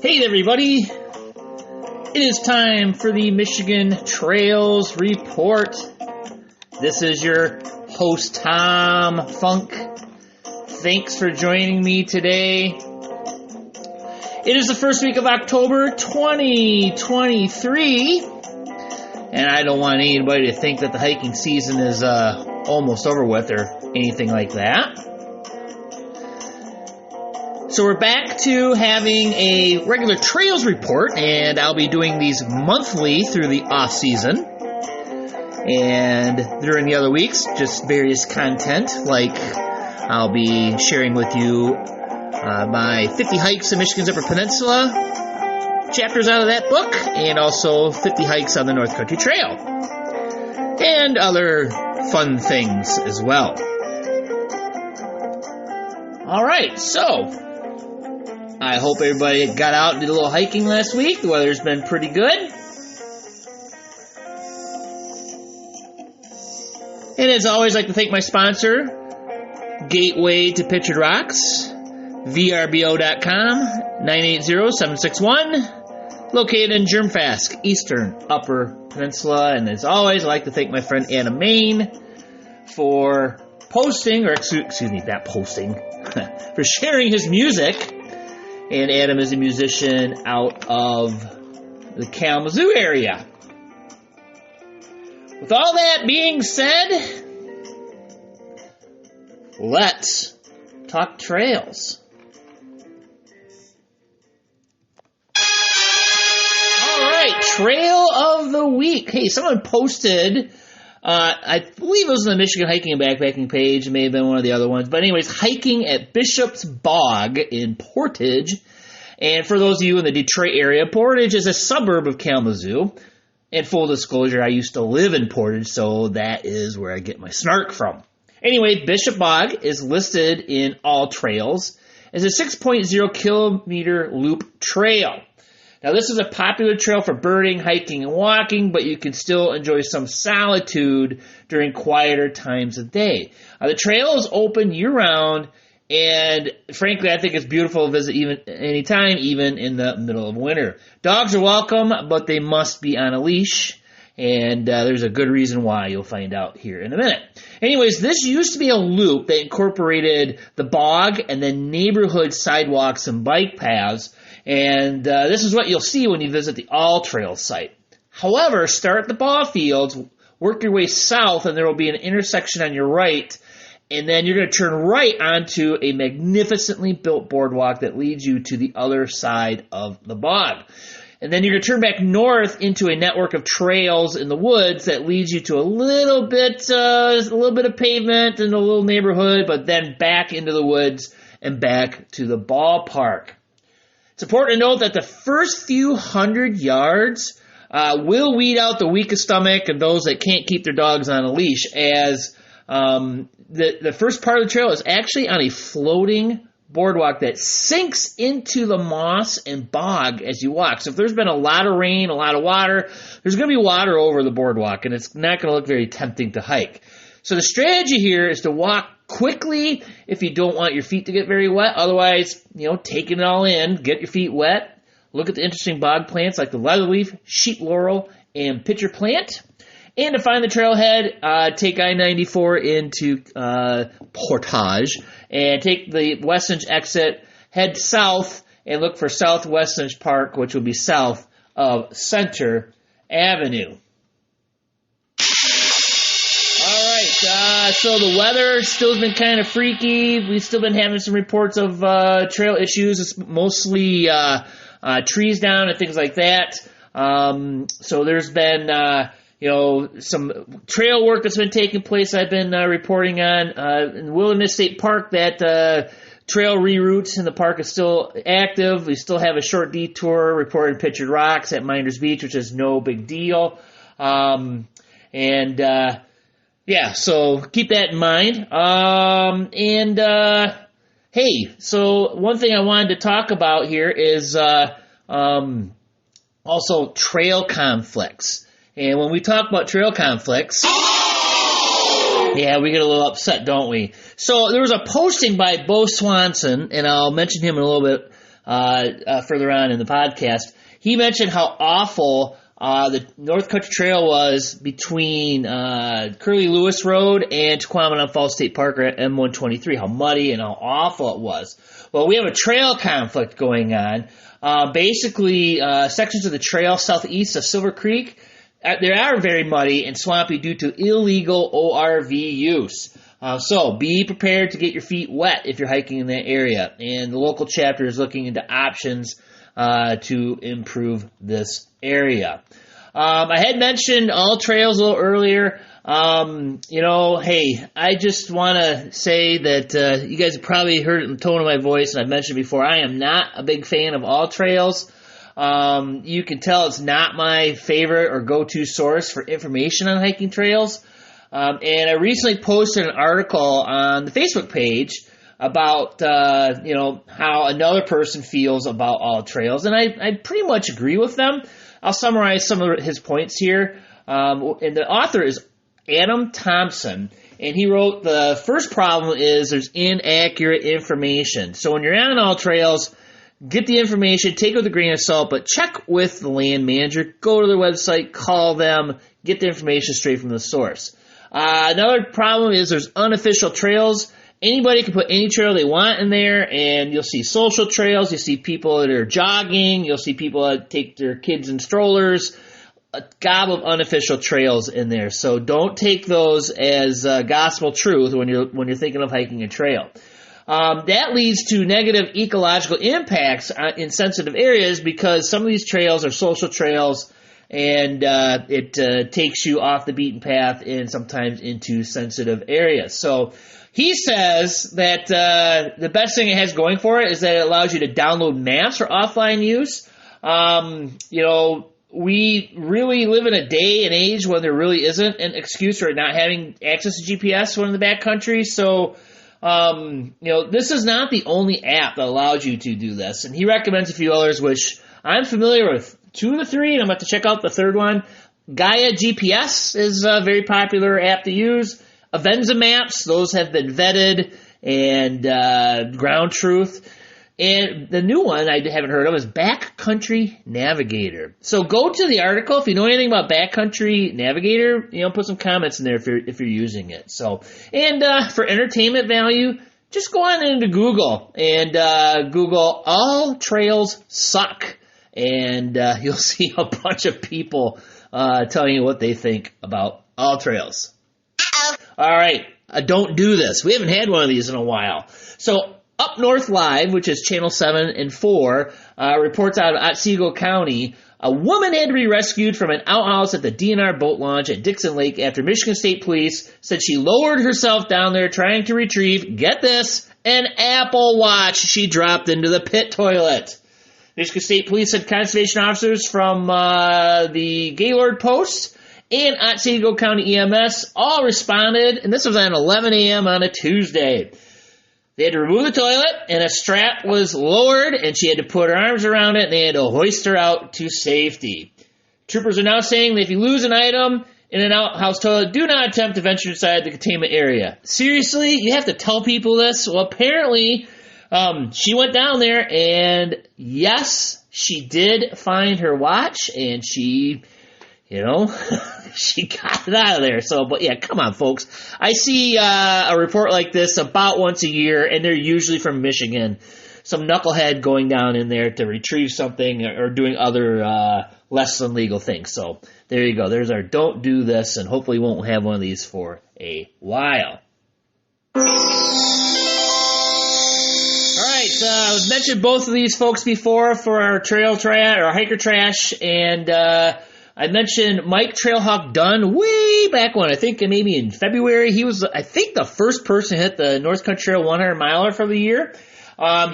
Hey everybody, it is time for the Michigan Trails Report. This is your host Tom Funk. Thanks for joining me today. It is the first week of October 2023, and I don't want anybody to think that the hiking season is almost over with or anything like that. So we're back to having a regular trails report, and I'll be doing these monthly through the off season. And during the other weeks, just various content, like I'll be sharing with you my 50 hikes in Michigan's Upper Peninsula, chapters out of that book, and also 50 hikes on the North Country Trail, and other fun things as well. All right, so I hope everybody got out and did a little hiking last week. The weather's been pretty good. And as always, I'd like to thank my sponsor, Gateway to Pictured Rocks, vrbo.com, 980-761, located in Germfask, Eastern Upper Peninsula. And as always, I'd like to thank my friend Anna Main for posting, or excuse me, not posting, for sharing his music. And Adam is a musician out of the Kalamazoo area. With all that being said, let's talk trails. All right, Trail of the Week. Hey, someone posted, I believe it was on the Michigan Hiking and Backpacking page. It may have been one of the other ones. But anyways, hiking at Bishop's Bog in Portage. And for those of you in the Detroit area, Portage is a suburb of Kalamazoo. And full disclosure, I used to live in Portage, so that is where I get my snark from. Anyway, Bishop Bog is listed in AllTrails as a 6.0 kilometer loop trail. Now, this is a popular trail for birding, hiking, and walking, but you can still enjoy some solitude during quieter times of day. The trail is open year-round, and frankly, I think it's beautiful to visit even anytime, even in the middle of winter. Dogs are welcome, but they must be on a leash, and there's a good reason why. You'll find out here in a minute. Anyways, this used to be a loop that incorporated the bog and then neighborhood sidewalks and bike paths. And this is what you'll see when you visit the AllTrails site. However, start at the ball fields, work your way south, and there will be an intersection on your right, and then you're going to turn right onto a magnificently built boardwalk that leads you to the other side of the bog. And then you're going to turn back north into a network of trails in the woods that leads you to a little bit of pavement and a little neighborhood, but then back into the woods and back to the ballpark. It's important to note that the first few hundred yards will weed out the weakest stomach and those that can't keep their dogs on a leash, as the first part of the trail is actually on a floating boardwalk that sinks into the moss and bog as you walk. So if there's been a lot of rain, a lot of water, there's going to be water over the boardwalk, and it's not going to look very tempting to hike. So the strategy here is to walk quickly if you don't want your feet to get very wet. Otherwise, taking it all in, get your feet wet. Look at the interesting bog plants like the leatherleaf, sheet laurel, and pitcher plant. And to find the trailhead, take I-94 into Portage and take the Westfinch exit, head south, and look for South Westfinch Park, which will be south of Center Avenue. So the weather still has been kind of freaky. We've still been having some reports of trail issues. It's mostly trees down and things like that. So there's been some trail work that's been taking place. I've been reporting on in Wilderness State Park that trail reroutes in the park is still active. We still have a short detour reported Pictured Rocks at Minders Beach, which is no big deal. Yeah, so keep that in mind. Hey, so one thing I wanted to talk about here is also trail conflicts. And when we talk about trail conflicts, yeah, we get a little upset, don't we? So there was a posting by Bo Swanson, and I'll mention him in a little bit further on in the podcast. He mentioned how awful the North Country Trail was between Curly Lewis Road and Tequamanon Falls State Park at M123, how muddy and how awful it was. Well, we have a trail conflict going on. Basically, sections of the trail southeast of Silver Creek, they are very muddy and swampy due to illegal ORV use. So be prepared to get your feet wet if you're hiking in that area. And the local chapter is looking into options to improve this area. I had mentioned AllTrails a little earlier. Hey, I just want to say that you guys have probably heard it in the tone of my voice, and I've mentioned before, I am not a big fan of AllTrails. You can tell it's not my favorite or go-to source for information on hiking trails. And I recently posted an article on the Facebook page about, how another person feels about AllTrails, and I pretty much agree with them. I'll summarize some of his points here. And the author is Adam Thompson, and he wrote, the first problem is there's inaccurate information. So when you're on AllTrails, get the information, take it with a grain of salt, but check with the land manager, go to their website, call them, get the information straight from the source. Another problem is there's unofficial trails. Anybody can put any trail they want in there, and you'll see social trails, you'll see people that are jogging, you'll see people that take their kids in strollers, a gob of unofficial trails in there. So don't take those as gospel truth when you're thinking of hiking a trail. That leads to negative ecological impacts in sensitive areas because some of these trails are social trails, and it takes you off the beaten path and sometimes into sensitive areas. So he says that the best thing it has going for it is that it allows you to download maps for offline use. We really live in a day and age when there really isn't an excuse for not having access to GPS when in the backcountry. So, this is not the only app that allows you to do this. And he recommends a few others, which I'm familiar with 2 of the 3, and I'm about to check out the third one. Gaia GPS is a very popular app to use. Avenza Maps, those have been vetted, and Ground Truth. And the new one I haven't heard of is Backcountry Navigator. So go to the article if you know anything about Backcountry Navigator. Put some comments in there if you're using it. So, and for entertainment value, just go on into Google and Google AllTrails Suck, and you'll see a bunch of people telling you what they think about AllTrails. All right, don't do this. We haven't had one of these in a while. So Up North Live, which is Channel 7 and 4, reports out of Otsego County, a woman had to be rescued from an outhouse at the DNR boat launch at Dixon Lake after Michigan State Police said she lowered herself down there trying to retrieve, get this, an Apple Watch she dropped into the pit toilet. Michigan State Police said conservation officers from the Gaylord Post and Otsego County EMS all responded, and this was at 11 a.m. on a Tuesday. They had to remove the toilet, and a strap was lowered, and she had to put her arms around it, and they had to hoist her out to safety. Troopers are now saying that if you lose an item in an outhouse toilet, do not attempt to venture inside the containment area. Seriously? You have to tell people this? Well, apparently, she went down there, and yes, she did find her watch, and she she got it out of there. So, but yeah, come on, folks. I see a report like this about once a year, and they're usually from Michigan. Some knucklehead going down in there to retrieve something or doing other less than legal things. So there you go. There's our don't do this, and hopefully we won't have one of these for a while. All right, I've mentioned both of these folks before for our trail trash or hiker trash, and I mentioned Mike Trailhawk Dunn way back when, I think maybe in February. He was, I think, the first person to hit the North Country Trail 100 miler for the year.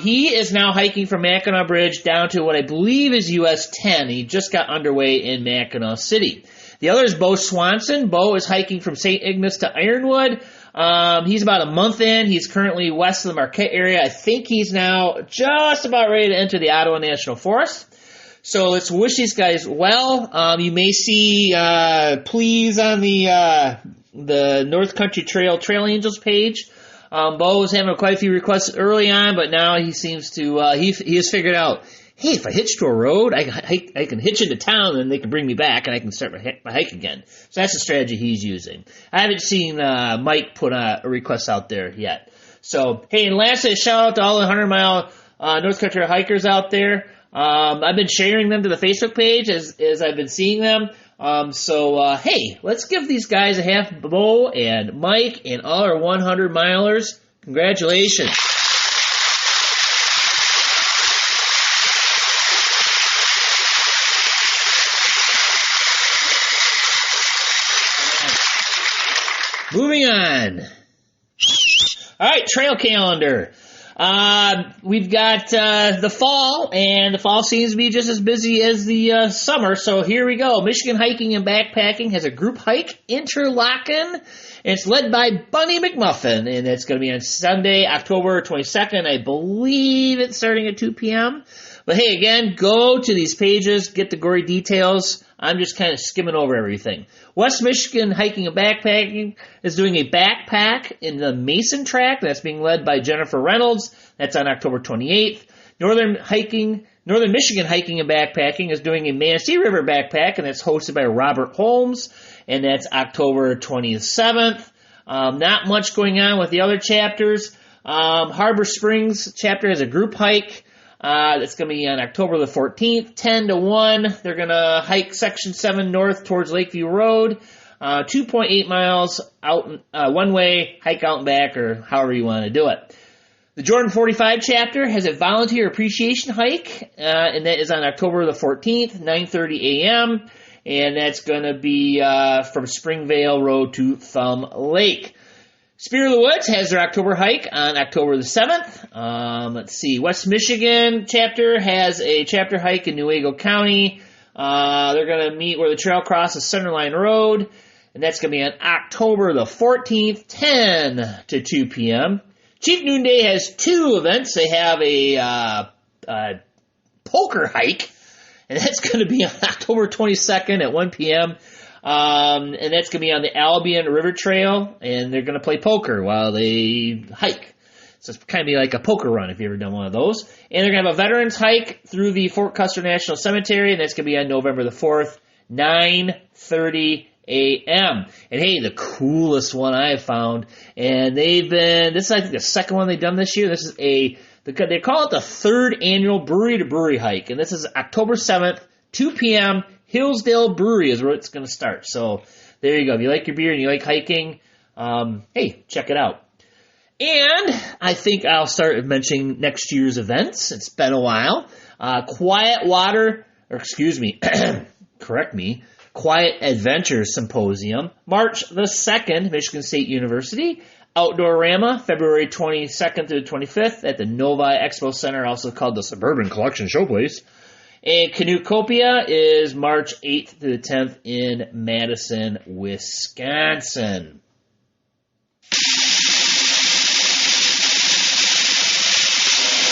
He is now hiking from Mackinac Bridge down to what I believe is US 10. He just got underway in Mackinac City. The other is Bo Swanson. Bo is hiking from St. Ignace to Ironwood. He's about a month in. He's currently west of the Marquette area. I think he's now just about ready to enter the Ottawa National Forest. So let's wish these guys well. You may see please on the North Country Trail Angels page. Bo was having quite a few requests early on, but now he seems to, he has figured out, hey, if I hitch to a road, I can hitch into town and they can bring me back and I can start my hike again. So that's the strategy he's using. I haven't seen Mike put a request out there yet. So, hey, and lastly, a shout out to all the 100-mile North Country hikers out there. I've been sharing them to the Facebook page as I've been seeing them. Hey, let's give these guys a half, Bo and Mike and all our 100-milers. Congratulations. Moving on. All right, trail calendar. We've got the fall, and the fall seems to be just as busy as the summer. So here we go. Michigan Hiking and Backpacking has a group hike, Interlochen, and it's led by Bunny McMuffin, and it's going to be on Sunday, October 22nd. I believe it's starting at 2 p.m. But hey, again, go to these pages, get the gory details. I'm just kind of skimming over everything. West Michigan Hiking and Backpacking is doing a backpack in the Mason Track. That's being led by Jennifer Reynolds. That's on October 28th. Northern Michigan Hiking and Backpacking is doing a Manistee River backpack, and that's hosted by Robert Holmes, and that's October 27th. Not much going on with the other chapters. Harbor Springs chapter has a group hike. That's going to be on October the 14th, 10 to 1. They're going to hike Section 7 north towards Lakeview Road, 2.8 miles out, one way, hike out and back, or however you want to do it. The Jordan 45 chapter has a volunteer appreciation hike, and that is on October the 14th, 9:30 a.m., and that's going to be from Springvale Road to Thumb Lake. Spear of the Woods has their October hike on October the 7th. Let's see. West Michigan chapter has a chapter hike in Newaygo County. They're going to meet where the trail crosses Centerline Road, and that's going to be on October the 14th, 10 to 2 p.m. Chief Noonday has two events. They have a poker hike, and that's going to be on October 22nd at 1 p.m., and that's going to be on the Albion River Trail, and they're going to play poker while they hike. So it's kind of be like a poker run if you've ever done one of those. And they're going to have a veterans hike through the Fort Custer National Cemetery, and that's going to be on November the 4th, 9:30 a.m. And hey, the coolest one I have found, and this is I think the second one they've done this year. This is they call it the third annual Brewery to Brewery hike, and this is October 7th, 2 p.m., Hillsdale Brewery is where it's going to start. So there you go. If you like your beer and you like hiking, hey, check it out. And I think I'll start mentioning next year's events. It's been a while. Quiet Adventure Symposium, March the 2nd, Michigan State University. Outdoorama, February 22nd through the 25th at the Novi Expo Center, also called the Suburban Collection Showplace. And Canoecopia is March 8th through the 10th in Madison, Wisconsin.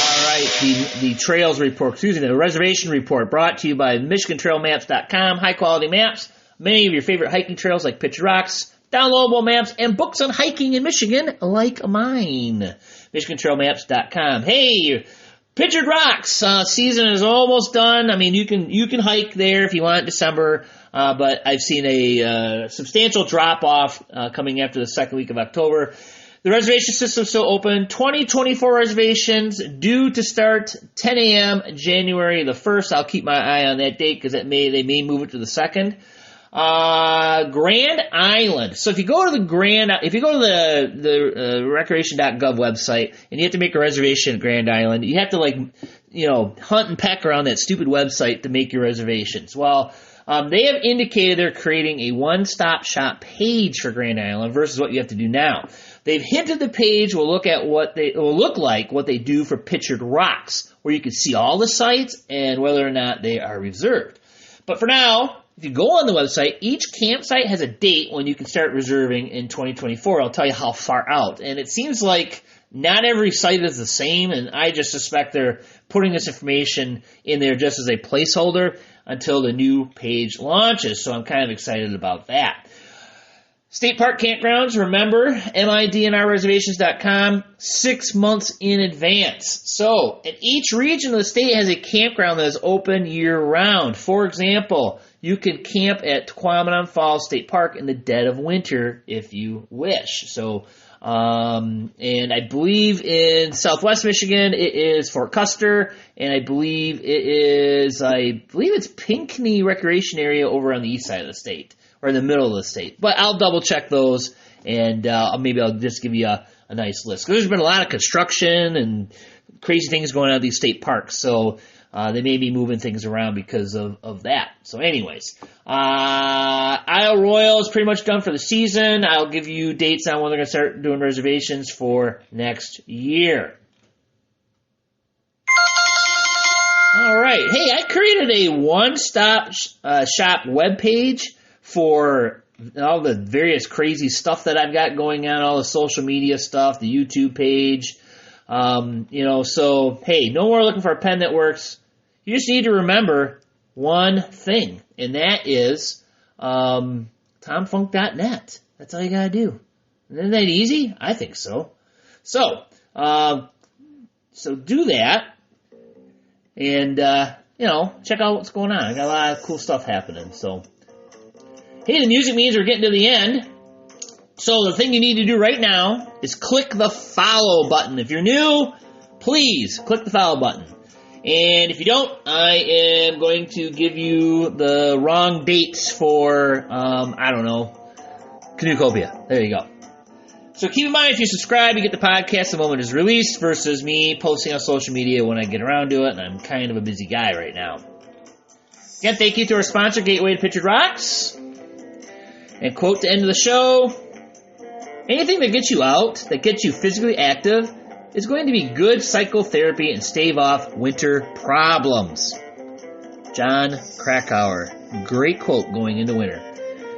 All right, the trails report, the reservation report brought to you by MichiganTrailMaps.com. High-quality maps, many of your favorite hiking trails like Pictured Rocks, downloadable maps, and books on hiking in Michigan like mine. MichiganTrailMaps.com. Hey, Pictured Rocks season is almost done. I mean, you can hike there if you want December, but I've seen a substantial drop-off coming after the second week of October. The reservation system is still open. 2024 reservations due to start 10 a.m. January the 1st. I'll keep my eye on that date because they may move it to the 2nd. Grand Island. So if you go to the recreation.gov website and you have to make a reservation at Grand Island, you have to hunt and peck around that stupid website to make your reservations. Well, they have indicated they're creating a one-stop shop page for Grand Island versus what you have to do now. They've hinted the page will look like what they do for Pictured Rocks, where you can see all the sites and whether or not they are reserved. But for now, if you go on the website, each campsite has a date when you can start reserving in 2024. I'll tell you how far out. And it seems like not every site is the same, and I just suspect they're putting this information in there just as a placeholder until the new page launches. So I'm kind of excited about that. State park campgrounds, remember, midnrreservations.com, 6 months in advance. So, and each region of the state has a campground that is open year-round. For example, you can camp at Tequamanon Falls State Park in the dead of winter if you wish. So, and I believe in Southwest Michigan it is Fort Custer, and I believe it's Pinckney Recreation Area over on the east side of the state, or in the middle of the state. But I'll double check those, and maybe I'll just give you a nice list. Because there's been a lot of construction and crazy things going on at these state parks, so they may be moving things around because of that. So anyways, Isle Royal is pretty much done for the season. I'll give you dates on when they're going to start doing reservations for next year. All right. Hey, I created a one-stop shop webpage for all the various crazy stuff that I've got going on, all the social media stuff, the YouTube page. So, hey, no more looking for a pen that works. You just need to remember one thing, and that is TomFunk.net. That's all you got to do. Isn't that easy? I think so. So do that, and, check out what's going on. I got a lot of cool stuff happening. So, hey, the music means we're getting to the end. So the thing you need to do right now is click the follow button. If you're new, please click the follow button. And if you don't, I am going to give you the wrong dates for, Canoecopia. There you go. So keep in mind, if you subscribe, you get the podcast the moment it's released versus me posting on social media when I get around to it, and I'm kind of a busy guy right now. Again, thank you to our sponsor, Gateway to Pictured Rocks. And quote to end of the show: anything that gets you out, that gets you physically active, is going to be good psychotherapy and stave off winter problems. John Krakauer. Great quote going into winter.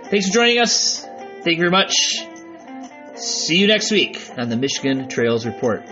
Thanks for joining us. Thank you very much. See you next week on the Michigan Trails Report.